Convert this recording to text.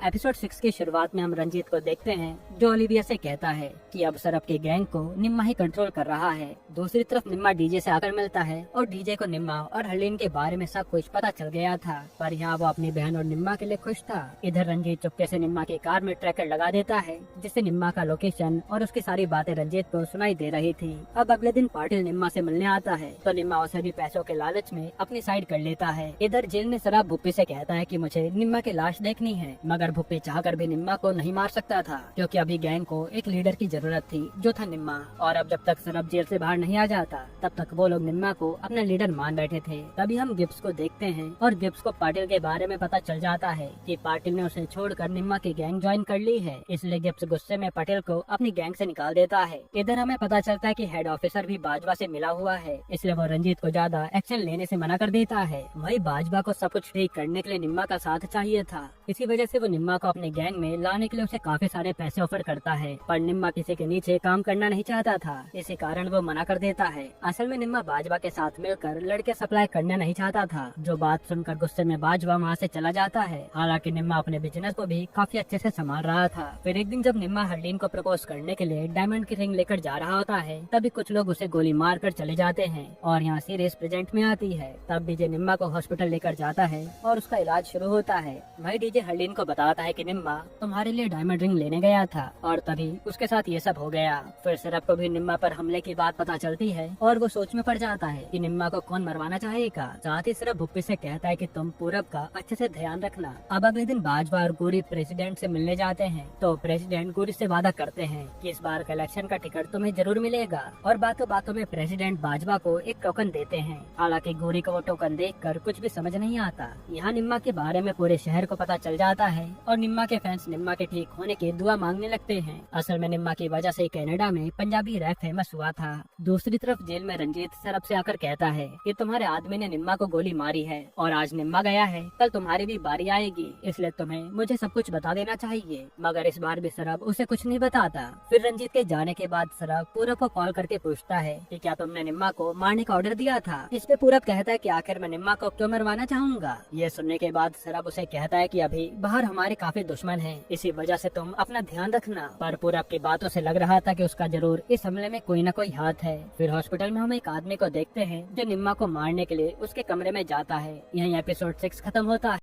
Episode 6 की शुरुआत में हम रंजीत को देखते हैं जो ओलिविया से कहता है कि अब सरब के गैंग को निम्मा ही कंट्रोल कर रहा है। दूसरी तरफ निम्मा डीजे से आकर मिलता है और डीजे को निम्मा और हरलीन के बारे में सब कुछ पता चल गया था, पर यहाँ वो अपनी बहन और निम्मा के लिए खुश था। इधर रंजीत चुपके से निम्मा की कार में ट्रैकर लगा देता है जिससे निम्मा का लोकेशन और उसकी सारी बातें रंजीत को सुनाई दे रही थी। अब अगले दिन पाटिल निम्मा से मिलने आता है तो निम्मा उसे भी पैसों के लालच में अपनी साइड कर लेता है। इधर जेल में शराब भुप्पी से कहता है कि मुझे निम्मा की लाश देखनी है, मगर भुप्पी चाहकर भी निम्मा को नहीं मार सकता था क्योंकि अभी गैंग को एक लीडर की जरूरत थी जो था निम्मा। और अब जब तक सरब जेल से बाहर नहीं आ जाता तब तक वो लोग निम्मा को अपना लीडर मान बैठे थे। तभी हम गिब्स को देखते हैं और गिब्स को पाटिल के बारे में पता चल जाता है कि पाटिल ने उसे छोड़कर निम्मा की गैंग ज्वाइन कर ली है, इसलिए गिब्स गुस्से में पाटिल को अपनी गैंग से निकाल देता है। इधर हमें पता चलता है कि हेड ऑफिसर भी बाजवा से मिला हुआ है, इसलिए वो रंजीत को ज्यादा एक्शन लेने से मना कर देता है। वही बाजवा को सब कुछ ठीक करने के लिए निम्मा का साथ चाहिए था, इसी वजह से वो निम्मा को अपने गैंग में लाने के लिए उसे काफी सारे पैसे ऑफर करता है, पर निम्मा किसी के नीचे काम करना नहीं चाहता था, इसी कारण वो मना कर देता है। असल में निम्मा बाजवा के साथ मिलकर लड़के सप्लाई करना नहीं चाहता था। जो बात सुनकर गुस्से में बाजवा वहाँ से चला जाता है। हालांकि निम्मा अपने बिजनेस को भी काफी अच्छे से संभाल रहा था। फिर एक दिन जब निम्मा हरलीन को प्रपोज करने के लिए डायमंड की रिंग लेकर जा रहा होता है तभी कुछ लोग उसे गोली मार कर चले जाते हैं और यहाँ सीरियस प्रेजेंट में आती है। तब डीजे निम्मा को हॉस्पिटल लेकर जाता है और उसका इलाज शुरू होता है। वही डीजे हरलीन को बताता है कि निम्मा तुम्हारे लिए डायमंड रिंग लेने गया था और तभी उसके साथ ये सब हो गया। फिर सरब को भी निम्मा पर हमले की बात पता चलती है और वो सोच में पड़ जाता है कि निम्मा को कौन मरवाना चाहेगा। साथ ही सरब भुप्पी से कहता है कि तुम पूरब का अच्छे से ध्यान रखना। अब अगले दिन बाजवा और गोरी प्रेसिडेंट से मिलने जाते हैं तो प्रेसिडेंट गोरी से वादा करते हैं कि इस बार का इलेक्शन का टिकट तुम्हें जरूर मिलेगा और बातों बातों में प्रेसिडेंट बाजवा को एक टोकन देते हैं। हालांकि गोरी को वो टोकन देखकर कुछ भी समझ नहीं आता। यहाँ निम्मा के बारे में पूरे शहर को पता चल जाता है और निम्मा के फैंस निम्मा के ठीक होने की दुआ मांगने लगते हैं। असल में निम्मा की वजह से कनाडा में पंजाबी रैप फेमस हुआ था। दूसरी तरफ जेल में रंजीत सरब से आकर कहता है कि तुम्हारे आदमी ने निम्मा को गोली मारी है और आज निम्मा गया है, कल तुम्हारी भी बारी आएगी, इसलिए तुम्हें मुझे सब कुछ बता देना चाहिए। मगर इस बार भी सरब उसे कुछ नहीं बताता। फिर रंजीत के जाने के बाद सरब पूरब को कॉल करके पूछता है कि क्या तुमने निम्मा को मारने का ऑर्डर दिया था। इस पे पूरब कहता है कि आखिर मैं निम्मा को क्यों मरवाना चाहूंगा। ये सुनने के बाद सरब उसे कहता है कि अभी बाहर हमारे काफी दुश्मन हैं, इसी वजह से तुम अपना ध्यान रखना। पर पूरब की बातों से लग रहा था कि उसका जरूर इस हमले में कोई न कोई हाथ है। फिर हॉस्पिटल में हम एक आदमी को देखते हैं जो निम्मा को मारने के लिए उसके कमरे में जाता है। यही एपिसोड 6 खत्म होता है।